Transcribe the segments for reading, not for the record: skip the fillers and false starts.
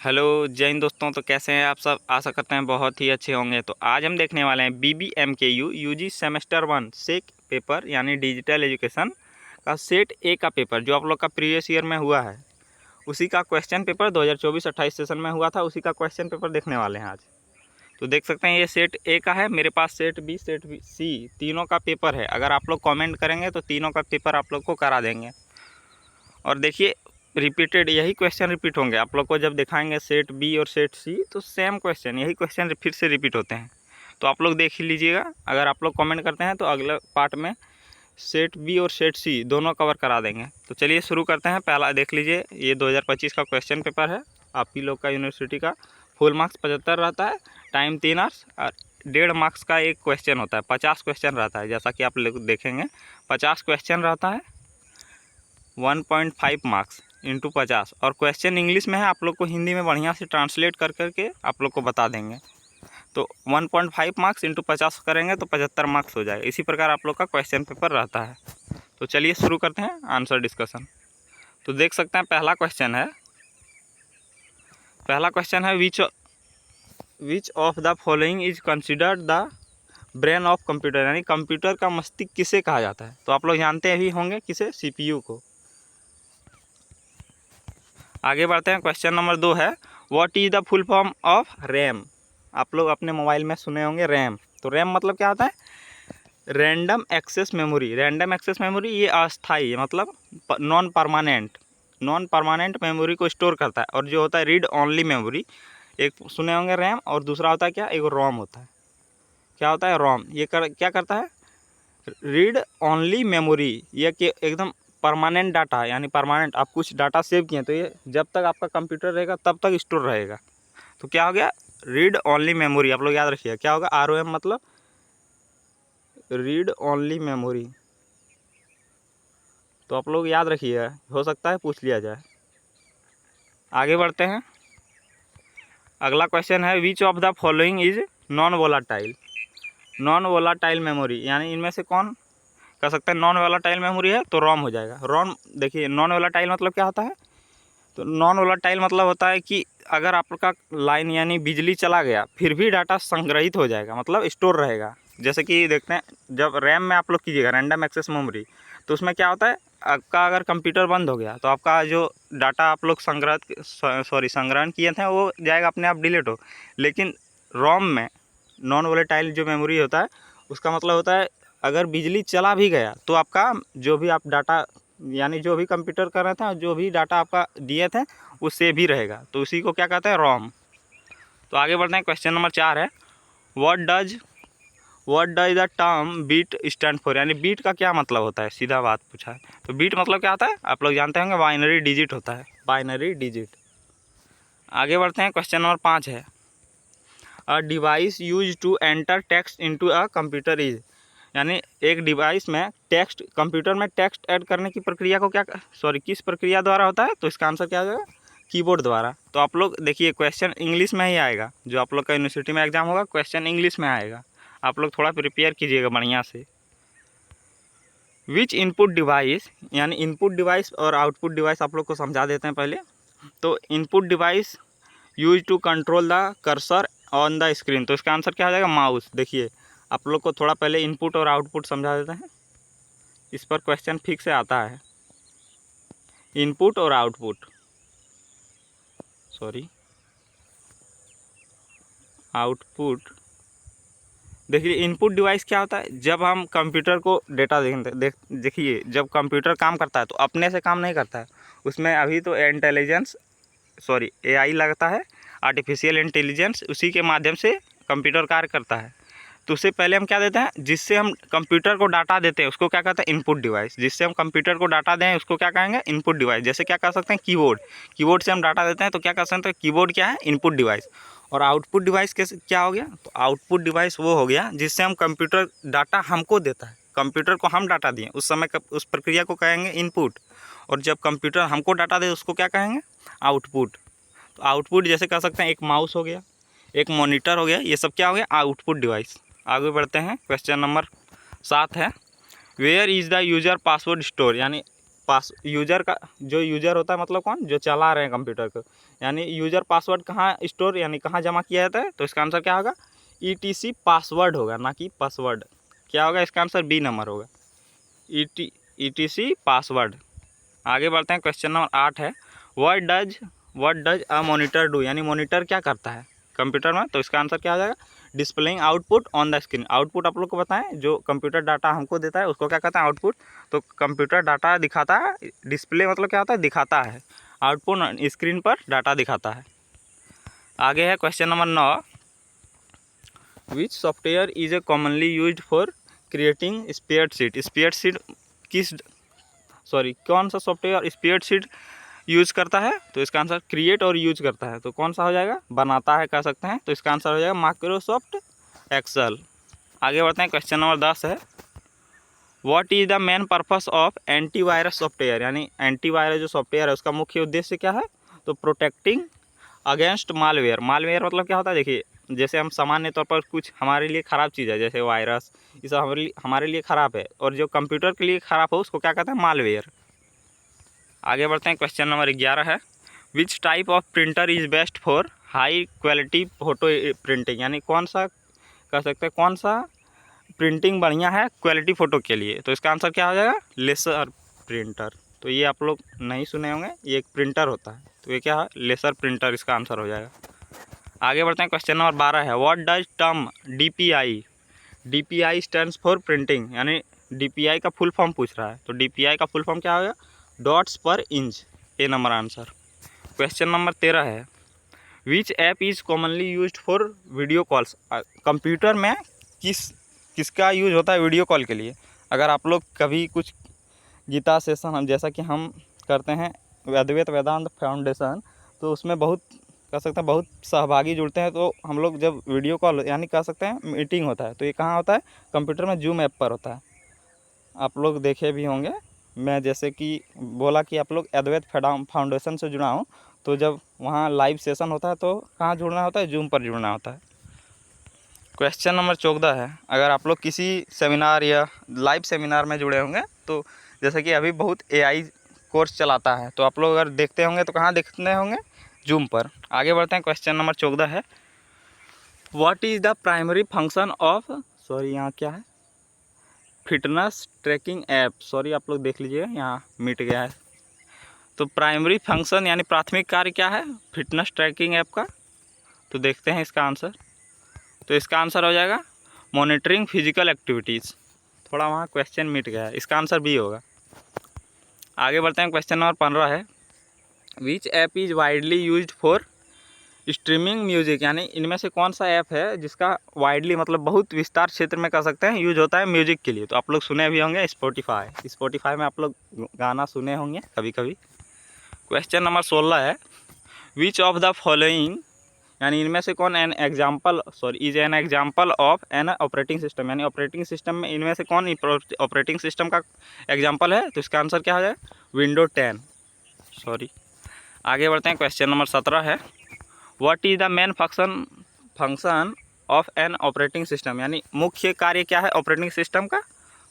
Hello जय हिंद दोस्तों। तो कैसे हैं आप सब? आशा करते हैं बहुत ही अच्छे होंगे। तो आज हम देखने वाले हैं BBMKU यूजी सेमेस्टर 1 सेक पेपर यानी डिजिटल एजुकेशन का सेट ए का पेपर जो आप लोग का प्रीवियस ईयर में हुआ है, उसी का क्वेश्चन पेपर 2024-28 सेशन में हुआ था, उसी का क्वेश्चन पेपर देखने वाले हैं आज। तो देख सकते हैं ये सेट ए का है, मेरे पास सेट बी सेट सी तीनों का पेपर है। अगर आप लोग कॉमेंट करेंगे तो तीनों का पेपर आप लोग को करा देंगे। और देखिए रिपीटेड यही क्वेश्चन रिपीट होंगे। आप लोग को जब दिखाएंगे सेट बी और सेट सी तो सेम क्वेश्चन यही क्वेश्चन फिर से रिपीट होते हैं। तो आप लोग देख ही लीजिएगा। अगर आप लोग कमेंट करते हैं तो अगले पार्ट में सेट बी और सेट सी दोनों कवर करा देंगे। तो चलिए शुरू करते हैं। पहला देख लीजिए, ये 2025 का क्वेश्चन पेपर है। आप ही लोग का यूनिवर्सिटी का फुल मार्क्स 75 रहता है, टाइम 3 आवर्स और 1.5 मार्क्स का एक क्वेश्चन होता है। 50 क्वेश्चन रहता है, जैसा कि आप लोग देखेंगे 50 क्वेश्चन रहता है, 1.5 मार्क्स इंटू 50। और क्वेश्चन इंग्लिश में है, आप लोग को हिंदी में बढ़िया से ट्रांसलेट कर करके आप लोग को बता देंगे। तो 1.5 मार्क्स इंटू 50 करेंगे तो 75 मार्क्स हो जाएगा। इसी प्रकार आप लोग का क्वेश्चन पेपर रहता है। तो चलिए शुरू करते हैं आंसर डिस्कशन। तो देख सकते हैं पहला क्वेश्चन है which of the following is considered the brain of computer, यानी कंप्यूटर का मस्तिष्क किसे कहा जाता है। तो आप लोग जानते ही होंगे किसे, CPU को। आगे बढ़ते हैं। क्वेश्चन नंबर 2 है what is the full form of RAM. आप लोग अपने मोबाइल में सुने होंगे रैम। तो रैम मतलब क्या होता है? Random access memory. Random access memory ये अस्थाई है, मतलब नॉन परमानेंट मेमोरी को स्टोर करता है। और जो होता है रीड ओनली मेमोरी, एक सुने होंगे रैम, और दूसरा होता है क्या, एक रोम होता है। क्या होता है? रोम। ये क्या करता है? Read only memory. ये कि एकदम परमानेंट डाटा है, यानी परमानेंट आप कुछ डाटा सेव किए तो ये जब तक आपका कंप्यूटर रहेगा तब तक स्टोर रहेगा। तो क्या हो गया? Read only memory. आप लोग याद रखिएगा क्या होगा, ROM मतलब रीड ओनली मेमोरी। तो आप लोग याद रखिएगा, हो सकता है पूछ लिया जाए। आगे बढ़ते हैं। अगला क्वेश्चन है which of the following is non volatile memory, यानी इनमें से कौन कर सकते हैं नॉन वोलाटाइल मेमोरी है? तो रोम हो जाएगा। रोम देखिए, नॉन वोलाटाइल मतलब क्या होता है? तो नॉन वोलाटाइल मतलब होता है कि अगर आपका लाइन यानी बिजली चला गया फिर भी डाटा संग्रहित हो जाएगा, मतलब स्टोर रहेगा। जैसे कि देखते हैं जब रैम में आप लोग कीजिएगा रैंडम एक्सेस मेमोरी, तो उसमें क्या होता है, आपका अगर कंप्यूटर बंद हो गया तो आपका जो डाटा आप लोग संग्रहण किए थे वो जाएगा, अपने आप डिलीट हो। लेकिन रोम में नॉन वोलेटाइल जो मेमोरी होता है उसका मतलब होता है अगर बिजली चला भी गया तो आपका जो भी आप डाटा यानी जो भी कंप्यूटर कर रहे थे और जो भी डाटा आपका दिए थे वो सेव ही रहेगा। तो उसी को क्या कहते हैं, रोम। तो आगे बढ़ते हैं। क्वेश्चन नंबर 4 है what does the term bit stand for, यानी बीट का क्या मतलब होता है, सीधा बात पूछा है। तो बीट मतलब क्या होता है, आप लोग जानते होंगे बाइनरी डिजिट होता है, बाइनरी डिजिट। आगे बढ़ते हैं। क्वेश्चन नंबर 5 है a device use to enter text into a computer is, यानी एक डिवाइस में टेक्स्ट, कंप्यूटर में टेक्स्ट ऐड करने की प्रक्रिया को किस प्रक्रिया द्वारा होता है? तो इसका आंसर क्या हो जाएगा, कीबोर्ड द्वारा। तो आप लोग देखिए क्वेश्चन इंग्लिश में ही आएगा, जो आप लोग का यूनिवर्सिटी में एग्जाम होगा क्वेश्चन इंग्लिश में आएगा। आप लोग थोड़ा प्रिपेयर कीजिएगा बढ़िया से। विच इनपुट डिवाइस, यानी इनपुट डिवाइस और आउटपुट डिवाइस आप लोग को समझा देते हैं पहले। तो input device use to control the cursor on the screen, तो इसका आंसर क्या हो जाएगा, माउस। देखिए आप लोग को थोड़ा पहले इनपुट और आउटपुट समझा देते हैं, इस पर क्वेश्चन फिक्स से आता है। इनपुट और आउटपुट, आउटपुट। देखिए इनपुट डिवाइस क्या होता है, जब हम कंप्यूटर को डेटा देखिए जब कंप्यूटर काम करता है तो अपने से काम नहीं करता है, उसमें अभी तो AI लगता है, आर्टिफिशियल इंटेलिजेंस, उसी के माध्यम से कंप्यूटर कार्य करता है। तो उससे पहले हम क्या देते हैं, जिससे हम कंप्यूटर को डाटा देते हैं उसको क्या कहते हैं, इनपुट डिवाइस। जिससे हम कंप्यूटर को डाटा दें उसको क्या कहेंगे, इनपुट डिवाइस। जैसे क्या कर सकते हैं, कीबोर्ड से हम डाटा देते हैं तो क्या कर सकते हैं, कीबोर्ड क्या है, इनपुट डिवाइस। और आउटपुट डिवाइस कैसे क्या हो गया, तो आउटपुट डिवाइस वो हो गया जिससे हम कंप्यूटर डाटा हमको देता है, कंप्यूटर को हम डाटा दिए उस समय उस प्रक्रिया को कहेंगे इनपुट। और जब कंप्यूटर हमको डाटा दे उसको क्या कहेंगे, आउटपुट। तो आउटपुट जैसे कह सकते हैं एक माउस हो गया, एक मॉनिटर हो गया, ये सब क्या हो गया, आउटपुट डिवाइस। आगे बढ़ते हैं। क्वेश्चन नंबर 7 है where is the user password store, यानी यूज़र का जो यूज़र होता है मतलब कौन, जो चला रहे हैं कंप्यूटर को, यानी यूज़र पासवर्ड कहाँ स्टोर यानी कहाँ जमा किया जाता है, तो इसका आंसर क्या होगा, ETC पासवर्ड होगा, ना कि पासवर्ड। क्या होगा इसका आंसर, बी नंबर होगा, ETC पासवर्ड। आगे बढ़ते हैं, क्वेश्चन नंबर 8 है, what does a monitor do, यानी मॉनिटर क्या करता है कंप्यूटर में, तो इसका आंसर क्या हो जाएगा, displaying output on the screen. Output आप लोग को बताएं, जो कंप्यूटर डाटा हमको देता है उसको क्या कहते हैं, आउटपुट। तो कंप्यूटर डाटा दिखाता है, डिस्प्ले मतलब क्या होता है, दिखाता है, आउटपुट स्क्रीन पर डाटा दिखाता है। आगे है question number 9, which software is a commonly used for creating spreadsheet कौन सा सॉफ्टवेयर स्प्रेडशीट यूज करता है, तो इसका आंसर क्रिएट और यूज करता है, तो कौन सा हो जाएगा, बनाता है कह सकते हैं, तो इसका आंसर हो जाएगा माइक्रोसॉफ्ट एक्सेल। आगे बढ़ते हैं, क्वेश्चन नंबर 10 है, what is the main purpose of antivirus software, यानी एंटीवायरस जो सॉफ्टवेयर है उसका मुख्य उद्देश्य क्या है, तो प्रोटेक्टिंग अगेंस्ट मालवेयर। मालवेयर मतलब क्या होता है, देखिए जैसे हम सामान्य तौर पर कुछ हमारे लिए ख़राब चीज़ है, जैसे वायरस, ये सब हमारे लिए ख़राब है, और जो कंप्यूटर के लिए ख़राब हो उसको क्या कहते हैं, मालवेयर। आगे बढ़ते हैं, क्वेश्चन नंबर 11 है, which type of printer is best for high quality photo printing, यानी कौन सा कह सकते हैं, कौन सा प्रिंटिंग बढ़िया है क्वालिटी फ़ोटो के लिए, तो इसका आंसर क्या हो जाएगा, लेसर प्रिंटर। तो ये आप लोग नहीं सुने होंगे, ये एक प्रिंटर होता है, तो ये क्या है, लेसर प्रिंटर, इसका आंसर हो जाएगा। आगे बढ़ते हैं, क्वेश्चन नंबर 12 है, what does term DPI stands for printing, यानी DPI का फुल फॉर्म पूछ रहा है, तो DPI का फुल फॉर्म क्या होगा, डॉट्स पर इंच, ए नंबर आंसर। क्वेश्चन नंबर 13 है, विच app is commonly used for video calls, computer में किसका यूज होता है वीडियो कॉल के लिए। अगर आप लोग कभी कुछ गीता सेशन हम जैसा कि हम करते हैं अद्वैत वेदांत फाउंडेशन, तो उसमें बहुत कह सकते हैं बहुत सहभागी जुड़ते हैं, तो हम लोग जब वीडियो कॉल यानी कह सकते हैं मीटिंग होता है, तो ये कहाँ होता है, कंप्यूटर में जूम ऐप पर होता है। आप लोग देखे भी होंगे, मैं जैसे कि बोला कि आप लोग अद्वैत फाउंडेशन से जुड़ा हूँ, तो जब वहाँ लाइव सेशन होता है तो कहाँ जुड़ना होता है, जूम पर जुड़ना होता है। क्वेश्चन नंबर 14 है, अगर आप लोग किसी सेमिनार या लाइव सेमिनार में जुड़े होंगे, तो जैसे कि अभी बहुत AI कोर्स चलाता है, तो आप लोग अगर देखते होंगे तो कहाँ देखते होंगे, जूम पर। आगे बढ़ते हैं, क्वेश्चन नंबर 14 है, what is the primary function of यहाँ क्या है, फिटनेस ट्रैकिंग ऐप, आप लोग देख लीजिए यहाँ मिट गया है। तो प्राइमरी फंक्शन यानी प्राथमिक कार्य क्या है फिटनेस ट्रैकिंग ऐप का, तो देखते हैं इसका आंसर। तो इसका आंसर हो जाएगा मॉनिटरिंग फिजिकल एक्टिविटीज़। थोड़ा वहाँ क्वेश्चन मिट गया है, इसका आंसर बी होगा। आगे बढ़ते हैं, क्वेश्चन नंबर 15 है, विच app is widely used for streaming music, यानी इनमें से कौन सा ऐप है जिसका वाइडली मतलब बहुत विस्तार क्षेत्र में कह सकते हैं यूज होता है म्यूजिक के लिए। तो आप लोग सुने भी होंगे स्पॉटिफाई में आप लोग गाना सुने होंगे कभी कभी। क्वेश्चन नंबर 16 है, विच ऑफ द फॉलोइंग, यानी इनमें से कौन is an example of an operating system, यानी ऑपरेटिंग सिस्टम में इनमें से कौन ऑपरेटिंग सिस्टम का एग्जाम्पल है, तो इसका आंसर क्या हो जाए, विंडो 10। आगे बढ़ते हैं, क्वेश्चन नंबर 17 है, what is the main function of an operating system, यानी मुख्य कार्य क्या है ऑपरेटिंग सिस्टम का,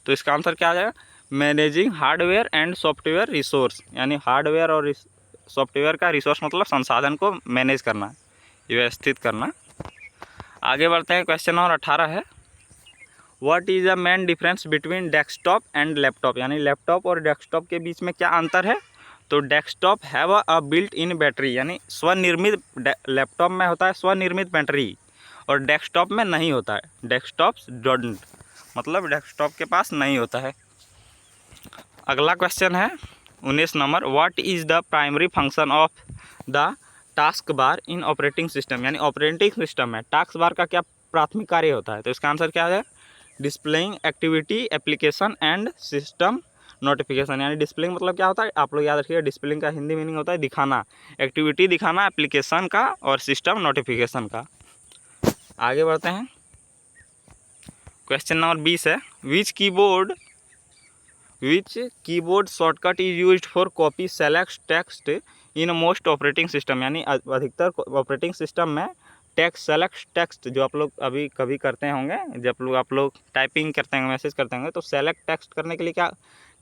तो इसका आंसर क्या आ जाएगा, managing hardware and software resource, यानी हार्डवेयर और सॉफ्टवेयर का रिसोर्स मतलब संसाधन को मैनेज करना, व्यवस्थित करना। आगे बढ़ते हैं, क्वेश्चन नंबर 18 है, what is the main difference between desktop and laptop, यानी लैपटॉप और डेस्कटॉप के बीच में क्या अंतर है, तो desktop have a built in battery, यानी स्वनिर्मित, लैपटॉप में होता है स्वनिर्मित बैटरी और डेस्कटॉप में नहीं होता है, डेस्कटॉप डोंट, मतलब डेस्कटॉप के पास नहीं होता है। अगला क्वेश्चन है 19 number, what is the primary function of the task bar in operating system, यानी ऑपरेटिंग सिस्टम में टास्क बार का क्या प्राथमिक कार्य होता है, तो इसका आंसर क्या है, displaying activity application and system notification, यानी डिस्प्लेइंग मतलब क्या होता है, आप लोग याद रखिएगा, डिस्प्लेइंग का हिंदी मीनिंग होता है दिखाना, एक्टिविटी दिखाना एप्लीकेशन का और सिस्टम नोटिफिकेशन का। आगे बढ़ते हैं, क्वेश्चन नंबर 20 है, which keyboard shortcut is used for copy select text in most operating system, यानी अधिकतर ऑपरेटिंग सिस्टम में टेक्स्ट सेलेक्ट टेक्स्ट जो आप लोग अभी कभी करते होंगे, जब आप लोग टाइपिंग करते होंगे, मैसेज करते होंगे, तो सेलेक्ट टेक्स्ट करने के लिए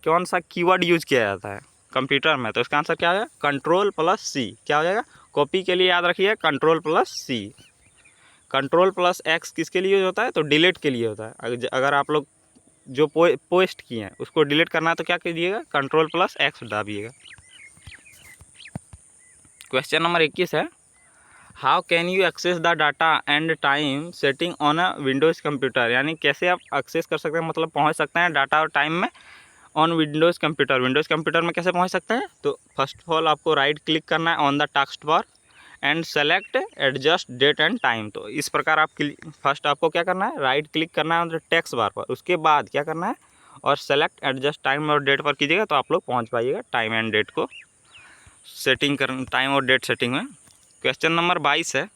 कौन सा कीवर्ड यूज किया जाता है, कंप्यूटर में, तो इसका आंसर क्या हो जाएगा? कंट्रोल प्लस सी। क्या हो जाएगा? कॉपी के लिए याद रखिए कंट्रोल प्लस सी। कंट्रोल प्लस एक्स किसके लिए होता है? तो डिलीट के लिए होता है। अगर आप लोग जो पोस्ट किए हैं उसको डिलीट करना है तो क्या कीजिएगा? कंट्रोल प्लस एक्स दाबिएगा। क्वेश्चन नंबर 21 है, how can you access the data and time setting on a Windows computer, यानी कैसे आप एक्सेस कर सकते हैं, मतलब पहुंच सकते हैं डाटा और टाइम में on Windows computer. Windows computer में कैसे पहुंच सकते हैं? तो फर्स्ट ऑफ ऑल आपको राइट क्लिक करना है on the task bar and select adjust date and time. तो इस प्रकार आप फर्स्ट आपको क्या करना है? राइट क्लिक करना है ऑन द टेक्स्ट बार पर, उसके बाद क्या करना है? और सेलेक्ट एडजस्ट टाइम और डेट पर कीजिएगा तो आप लोग पहुँच पाइएगा टाइम एंड डेट को सेटिंग करना, टाइम और डेट सेटिंग में। क्वेश्चन नंबर 22 है,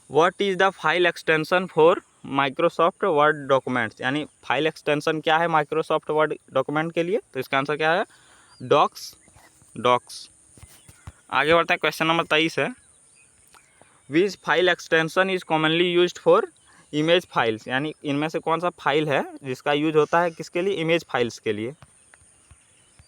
what is the file extension for Microsoft Word documents, यानी फाइल एक्सटेंशन क्या है माइक्रोसॉफ्ट वर्ड डॉक्यूमेंट के लिए? तो इसका आंसर क्या है? डॉक्स। आगे बढ़ते हैं, क्वेश्चन नंबर 23 है, which file extension is commonly used for image files, यानी इनमें से कौन सा फाइल है जिसका यूज होता है किसके लिए? इमेज फाइल्स के लिए।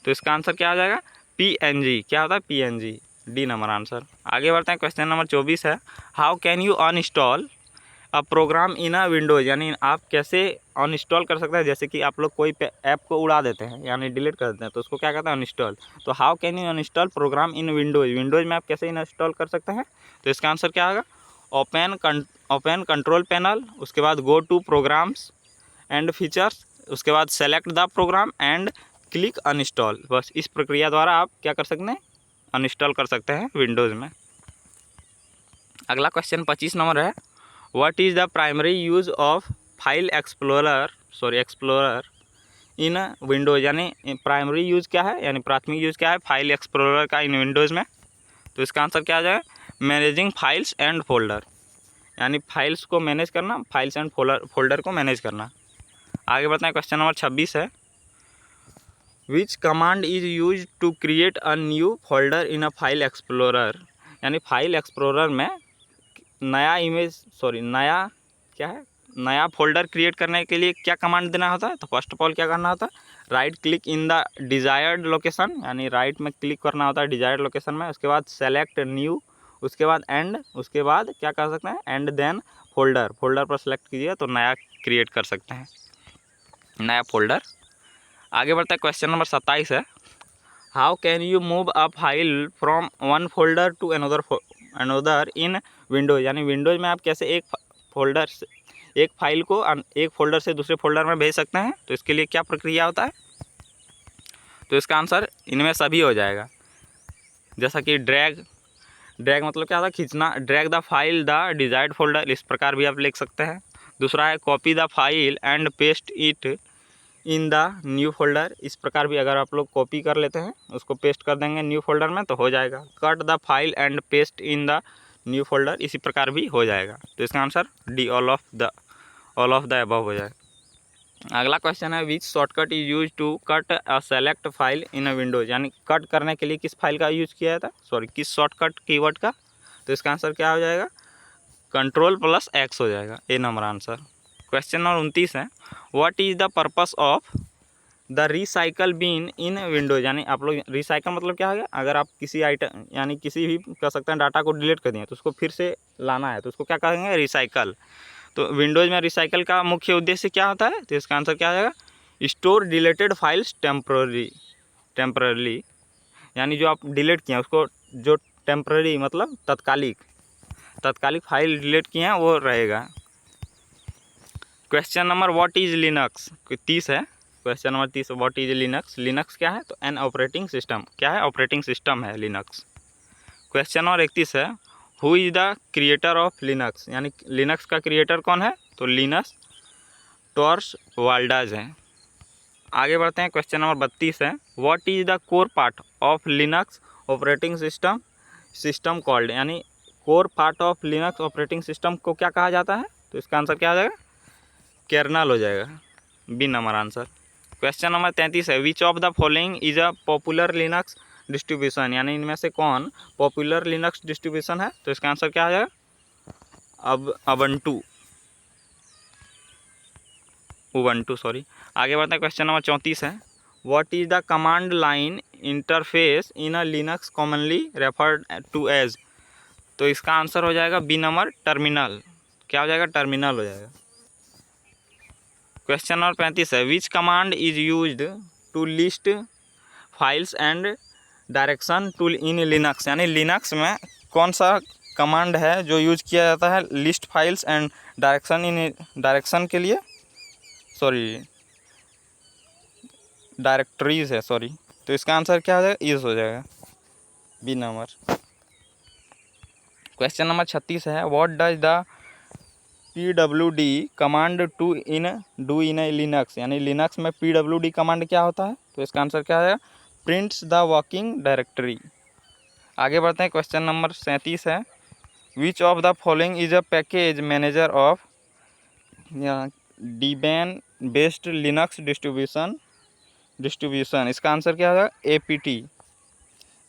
तो इसका आंसर क्या आ जाएगा? PNG। क्या होता है? PNG, D number answer. आगे बढ़ते हैं, क्वेश्चन नंबर 24 है, how can you uninstall a program in a Windows, यानी आप कैसे अनइंस्टॉल कर सकते हैं? जैसे कि आप लोग कोई ऐप को उड़ा देते हैं यानी डिलीट कर देते हैं तो उसको क्या कहते हैं? अनइंस्टॉल। तो how can you uninstall program in Windows में आप कैसे इंस्टॉल कर सकते हैं? तो इसका आंसर क्या होगा? ओपन कंट्रोल पैनल, उसके बाद go to programs and features, उसके बाद select the program and click uninstall. बस इस प्रक्रिया द्वारा आप क्या कर सकते हैं? अनइंस्टॉल कर सकते हैं विंडोज़ में। अगला क्वेश्चन 25 नंबर है, what is the primary use of file explorer in Windows, यानी प्राइमरी यूज़ क्या है, यानी प्राथमिक यूज़ क्या है फाइल एक्सप्लोरर का इन विंडोज़ में? तो इसका आंसर क्या आ जाएगा? मैनेजिंग फाइल्स एंड फोल्डर, यानी फाइल्स को मैनेज करना, फाइल्स एंड फोल्डर को मैनेज करना। आगे बढ़ते हैं, क्वेश्चन नंबर 26 है, which command is use to create a new folder in a file explorer, यानी फाइल एक्सप्लोरर में नया फोल्डर क्रिएट करने के लिए क्या कमांड देना होता है? तो फर्स्ट ऑफ ऑल क्या करना होता है? Right click in the desired location, यानी राइट में क्लिक करना होता है डिज़ायर्ड लोकेशन में, उसके बाद सेलेक्ट न्यू, उसके बाद एंड, उसके बाद क्या कर सकते हैं? एंड देन फोल्डर पर सेलेक्ट कीजिए तो नया क्रिएट कर सकते हैं, नया फोल्डर। आगे बढ़ता है, क्वेश्चन नंबर 27 है, how can you move a file from one folder to another in Windows, यानी विंडोज़ में आप कैसे एक फाइल को एक फोल्डर से दूसरे फोल्डर में भेज सकते हैं? तो इसके लिए क्या प्रक्रिया होता है? तो इसका आंसर इनमें सभी हो जाएगा, जैसा कि ड्रैग मतलब क्या होता है? खींचना, drag the file the desired folder, इस प्रकार भी आप लिख सकते हैं। दूसरा है copy the file and paste it in the new folder, इस प्रकार भी अगर आप लोग कॉपी कर लेते हैं उसको पेस्ट कर देंगे न्यू फोल्डर में तो हो जाएगा। Cut the file and paste in the new folder, इसी प्रकार भी हो जाएगा। तो इसका answer D, all of the above हो जाएगा। अगला क्वेश्चन है, which shortcut is use to cut a select file in a Windows, यानी कट करने के लिए किस फाइल का यूज किया था? किस शॉर्टकट कीवर्ड का? तो इसका आंसर क्या हो जाएगा? कंट्रोल प्लस एक्स हो जाएगा, A number answer. Question number 29 है, what is the purpose of the recycle bin in Windows, यानी आप लोग रिसाइकल मतलब क्या हो गया? अगर आप किसी आइटम यानी किसी भी कर सकते हैं डाटा को डिलीट कर दिए तो उसको फिर से लाना है तो उसको क्या कहेंगे? रिसाइकल। तो विंडोज़ में रिसाइकल का मुख्य उद्देश्य क्या होता है? तो इसका आंसर क्या आ जाएगा? स्टोर डिलीटेड फाइल्स टेम्पररी, यानी जो आप डिलीट किए हैं उसको, जो टेम्पररी मतलब तत्कालिक फाइल डिलीट किए हैं वो रहेगा। Question number what is Linux, 30 है। Question number 30, what is Linux क्या है? तो एन ऑपरेटिंग सिस्टम, क्या है? ऑपरेटिंग सिस्टम है लिनक्स। क्वेश्चन नंबर 31 है, who is the creator of Linux, यानी लिनक्स का क्रिएटर कौन है? तो लिनस टॉर्सवाल्ड्स है। आगे बढ़ते हैं, क्वेश्चन नंबर 32 है, what is the core part of Linux operating system called, यानी core part of Linux operating system को क्या कहा जाता है? तो इसका आंसर क्या आ जाएगा? कर्नल हो जाएगा, B number answer. Question number 33 है, which of the following is a popular Linux distribution, यानी इनमें से कौन पॉपुलर लिनक्स डिस्ट्रीब्यूशन है? तो इसका आंसर क्या आ जाएगा? उबंटू। आगे बढ़ते हैं, क्वेश्चन नंबर 34 है, what is the command line interface in a Linux commonly referred to as. तो इसका आंसर हो जाएगा बी नंबर टर्मिनल। क्या हो जाएगा? टर्मिनल हो जाएगा। क्वेश्चन नंबर 35 है, which command is used to list files and direction tool in Linux. यानी लिनक्स में कौन सा कमांड है जो यूज किया जाता है लिस्ट फाइल्स एंड डायरेक्शन के लिए, सॉरी डायरेक्टरीज है, सॉरी। तो इसका आंसर क्या हो जाएगा? इज हो जाएगा, बी नंबर। क्वेश्चन नंबर 36 है, what does the PWD command do in Linux. यानी लिनक्स में PWD कमांड क्या होता है? तो इसका आंसर क्या है? Prints the working directory. आगे बढ़ते हैं। क्वेश्चन नंबर 37 है, which of the following is a package manager of Debian based Linux distribution. इसका आंसर क्या होगा? APT।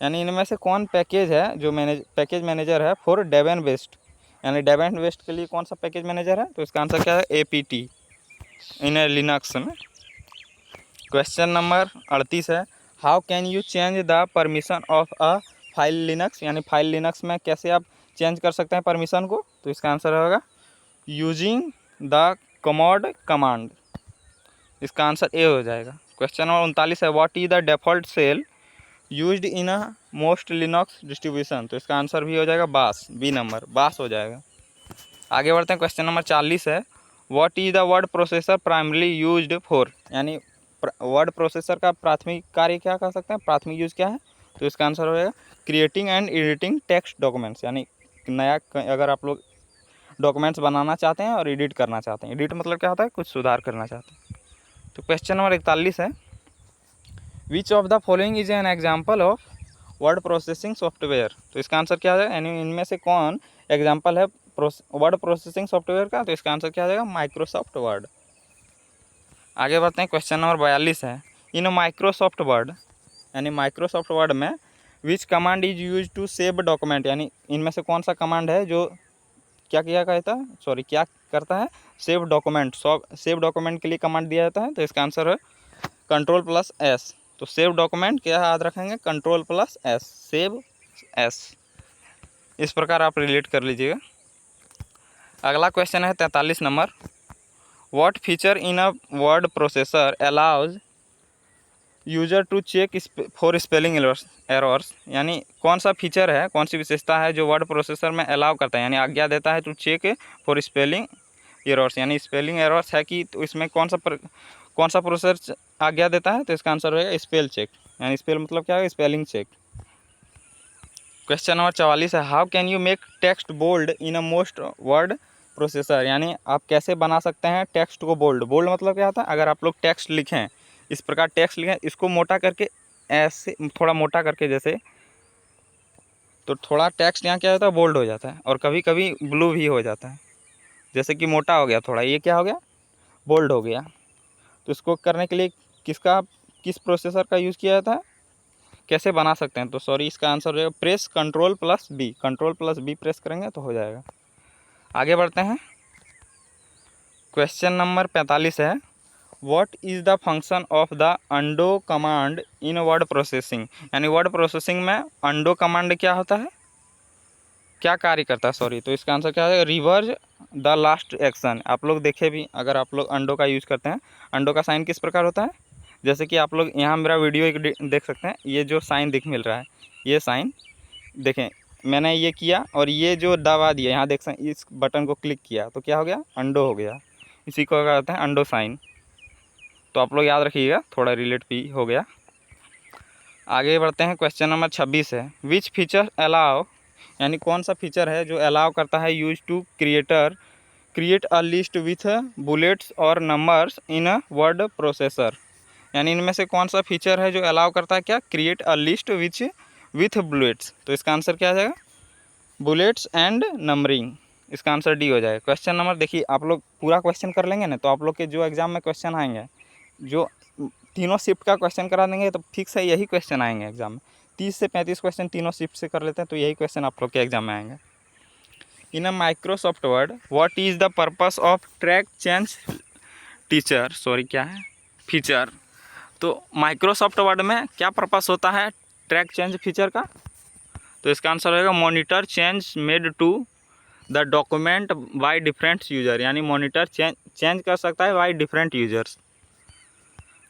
यानी इनमें से कौन पैकेज है जो पैकेज मैनेजर है फॉर डेबियन बेस्ड, यानी डेबियन बेस्ड के लिए कौन सा पैकेज मैनेजर है? तो इसका आंसर क्या है? APT इन लिनक्स में। क्वेश्चन नंबर 38 है, how can you change the permission of a file Linux. यानी फाइल लिनक्स में कैसे आप चेंज कर सकते हैं परमिशन को? तो इसका आंसर होगा यूजिंग द कमोड कमांड। इसका आंसर ए हो जाएगा। क्वेश्चन नंबर 39 है, what is the default shell used in a most Linux distribution. तो इसका आंसर भी हो जाएगा बाश, बी नंबर, बाश हो जाएगा। आगे बढ़ते हैं। क्वेश्चन नंबर 40 है, what is the word processor primarily used for. यानी वर्ड प्रोसेसर का प्राथमिक कार्य क्या कर सकते हैं, प्राथमिक यूज क्या है? तो इसका आंसर हो जाएगा creating and editing text documents. यानी नया अगर आप लोग डॉक्यूमेंट्स बनाना चाहते हैं और एडिट करना चाहते हैं, एडिट मतलब क्या होता है? कुछ सुधार करना चाहते हैं। तो क्वेश्चन नंबर 41 है, which of the following is an example of word processing software. तो इसका आंसर क्या है? यानी इनमें से कौन एग्जाम्पल है वर्ड प्रोसेसिंग सॉफ्टवेयर का? तो इसका आंसर क्या आ जाएगा? Microsoft Word. आगे बढ़ते हैं। क्वेश्चन नंबर 42 है, इन माइक्रोसॉफ्ट वर्ड, यानी माइक्रोसॉफ्ट वर्ड में which command is use to save document. यानी इनमें से कौन सा कमांड है जो क्या क्या करता है? Save document. सेव डॉक्यूमेंट के लिए कमांड दिया जाता है। तो इसका आंसर है Ctrl+S। तो सेव डॉक्यूमेंट क्या याद रखेंगे? Ctrl+S, save S। इस प्रकार आप रिलेट कर लीजिएगा। अगला क्वेश्चन है 43 number, what feature in a word processor allows user to check for spelling errors. यानी कौन सा फीचर है, कौन सी विशेषता है जो वर्ड प्रोसेसर में अलाउ करता है, यानी आज्ञा देता है to check for spelling errors. यानी स्पेलिंग एरर्स है कि तो इसमें कौन सा प्रोसेसर आज्ञा देता है? तो इसका आंसर होगा स्पेल चेक। यानी स्पेल मतलब क्या है? Spelling check. क्वेश्चन नंबर 44 है, how can you make text bold in a most word processor. यानी आप कैसे बना सकते हैं टेक्स्ट को बोल्ड। बोल्ड मतलब क्या होता है? अगर आप लोग टेक्स्ट लिखें, इस प्रकार टेक्स्ट लिखें, इसको मोटा करके ऐसे थोड़ा मोटा करके जैसे, तो थोड़ा टेक्स्ट यहाँ क्या होता है? बोल्ड हो जाता है, और कभी कभी ब्लू भी हो जाता है। जैसे कि मोटा हो गया थोड़ा, ये क्या हो गया? बोल्ड हो गया। तो इसको करने के लिए किस प्रोसेसर का यूज़ किया जाता है? कैसे बना सकते हैं? तो सॉरी, इसका आंसर हो जाएगा प्रेस Ctrl+B। Ctrl+B प्रेस करेंगे तो हो जाएगा। आगे बढ़ते हैं। क्वेश्चन नंबर 45 है, what is the function of the undo command in word processing. यानी वर्ड प्रोसेसिंग में अंडो कमांड क्या होता है, क्या कार्य करता है? सॉरी, तो इसका आंसर क्या है? Reverse the last action. आप लोग देखे भी, अगर आप लोग अंडो का यूज़ करते हैं, अंडो का साइन किस प्रकार होता है? जैसे कि आप लोग यहाँ मेरा वीडियो एक देख सकते हैं, ये जो साइन मिल रहा है, ये साइन देखें, मैंने ये किया और ये जो दबा दिया, यहाँ देख सकते हैं, इस बटन को क्लिक किया तो क्या हो गया? अंडो हो गया। इसी को क्या कहते हैं? अंडो साइन। तो आप लोग याद रखिएगा, थोड़ा रिलेट भी हो गया। आगे बढ़ते हैं। क्वेश्चन नंबर 26 है, विच फीचर अलाउ, यानी कौन सा फीचर है जो अलाउ करता है use to create a list with bullets और numbers in a word processor. यानी इनमें से कौन सा फीचर है जो अलाउ करता है क्या? Create a list with bullets. तो इसका आंसर क्या आ जाएगा? Bullets and numbering. इसका आंसर डी हो जाएगा। क्वेश्चन नंबर, देखिए आप लोग पूरा क्वेश्चन कर लेंगे ना, तो आप लोग के जो एग्जाम में क्वेश्चन आएंगे, जो तीनों शिफ्ट का क्वेश्चन करा देंगे तो फिक्स है यही क्वेश्चन आएंगे एग्जाम में। 30 से 35 क्वेश्चन तीनों शिफ्ट से कर लेते हैं तो यही क्वेश्चन आप लोग के एग्जाम में आएंगे। In a Microsoft Word, what is the purpose of track change feature. तो माइक्रोसॉफ्ट वर्ड में क्या पर्पस होता है ट्रैक चेंज फीचर का? तो इसका आंसर रहेगा monitor change made to the document by different user, यानी मॉनिटर चेंज कर सकता है by different users.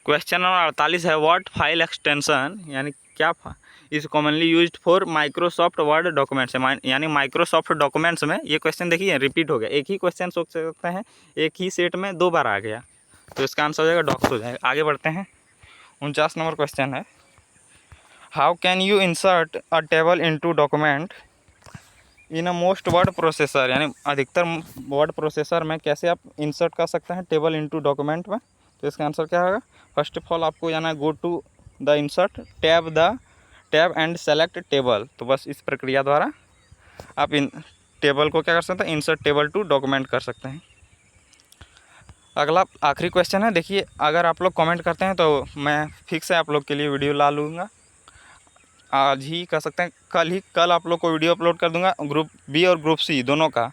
Question number 48 है व्हाट फाइल एक्सटेंशन, यानी क्या is commonly used for Microsoft Word documents, यानी माइक्रोसॉफ्ट डॉक्यूमेंट्स में। ये क्वेश्चन देखिए रिपीट हो गया, एक ही क्वेश्चन सोच सकते हैं, एक ही सेट में 2 बार आ गया, तो इसका आंसर हो जाएगा डॉक्स हो जाएगा। आगे बढ़ते हैं, 49 नंबर क्वेश्चन है how can you insert a table into document in a most word processor, यानी अधिकतर वर्ड प्रोसेसर में कैसे आप इंसर्ट कर सकते हैं टेबल इनटू डॉक्यूमेंट में। तो इसका आंसर क्या होगा? फर्स्ट ऑफ ऑल आपको जाना है go to the insert tab and select table. तो बस इस प्रक्रिया द्वारा आप इन टेबल को क्या कर सकते हैं, इंसर्ट टेबल टू डॉक्यूमेंट कर सकते हैं। अगला आखिरी क्वेश्चन है, देखिए अगर आप लोग कमेंट करते हैं तो मैं फिक्स है आप लोग के लिए वीडियो ला लूँगा, आज ही कर सकते हैं, कल आप लोग को वीडियो अपलोड कर दूंगा ग्रुप बी और ग्रुप सी दोनों का।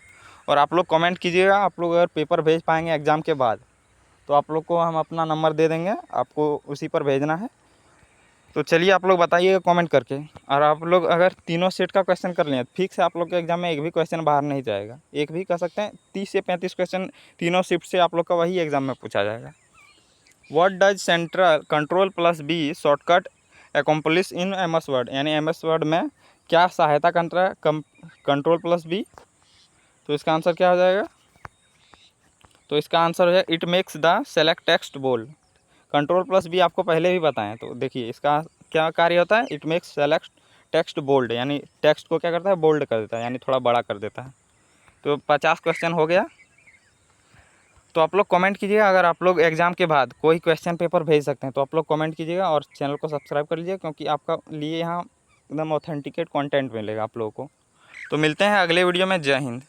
और आप लोग कमेंट कीजिएगा, आप लोग अगर पेपर भेज पाएंगे एग्ज़ाम के बाद तो आप लोग को हम अपना नंबर दे देंगे, आपको उसी पर भेजना है। तो चलिए आप लोग बताइएगा कमेंट करके। और आप लोग अगर तीनों सेट का क्वेश्चन कर लें फिक्स है आप लोग के एग्ज़ाम में एक भी क्वेश्चन बाहर नहीं जाएगा, एक भी कर सकते हैं 30 से 35 क्वेश्चन तीनों शिफ्ट से आप लोग का वही एग्ज़ाम में पूछा जाएगा। What does central control plus B shortcut accomplish in MS Word, यानी MS वर्ड में क्या सहायता करता है कंट्रोल प्लस बी। तो इसका आंसर क्या हो जाएगा? तो इसका आंसर हो जाएगा it makes the select text bold. Control plus B आपको पहले भी बताएं, तो देखिए इसका क्या कार्य होता है, it makes select text bold, यानी टेक्स्ट को क्या करता है, बोल्ड कर देता है, यानी थोड़ा बड़ा कर देता है। तो 50 क्वेश्चन हो गया। तो आप लोग कमेंट कीजिएगा, अगर आप लोग एग्ज़ाम के बाद कोई क्वेश्चन पेपर भेज सकते हैं तो आप लोग कमेंट कीजिएगा और चैनल को सब्सक्राइब कर लीजिए, क्योंकि आपका लिए यहाँ एकदम ऑथेंटिकेट कंटेंट मिलेगा आप लोगों को। तो मिलते हैं अगले वीडियो में। जय हिंद।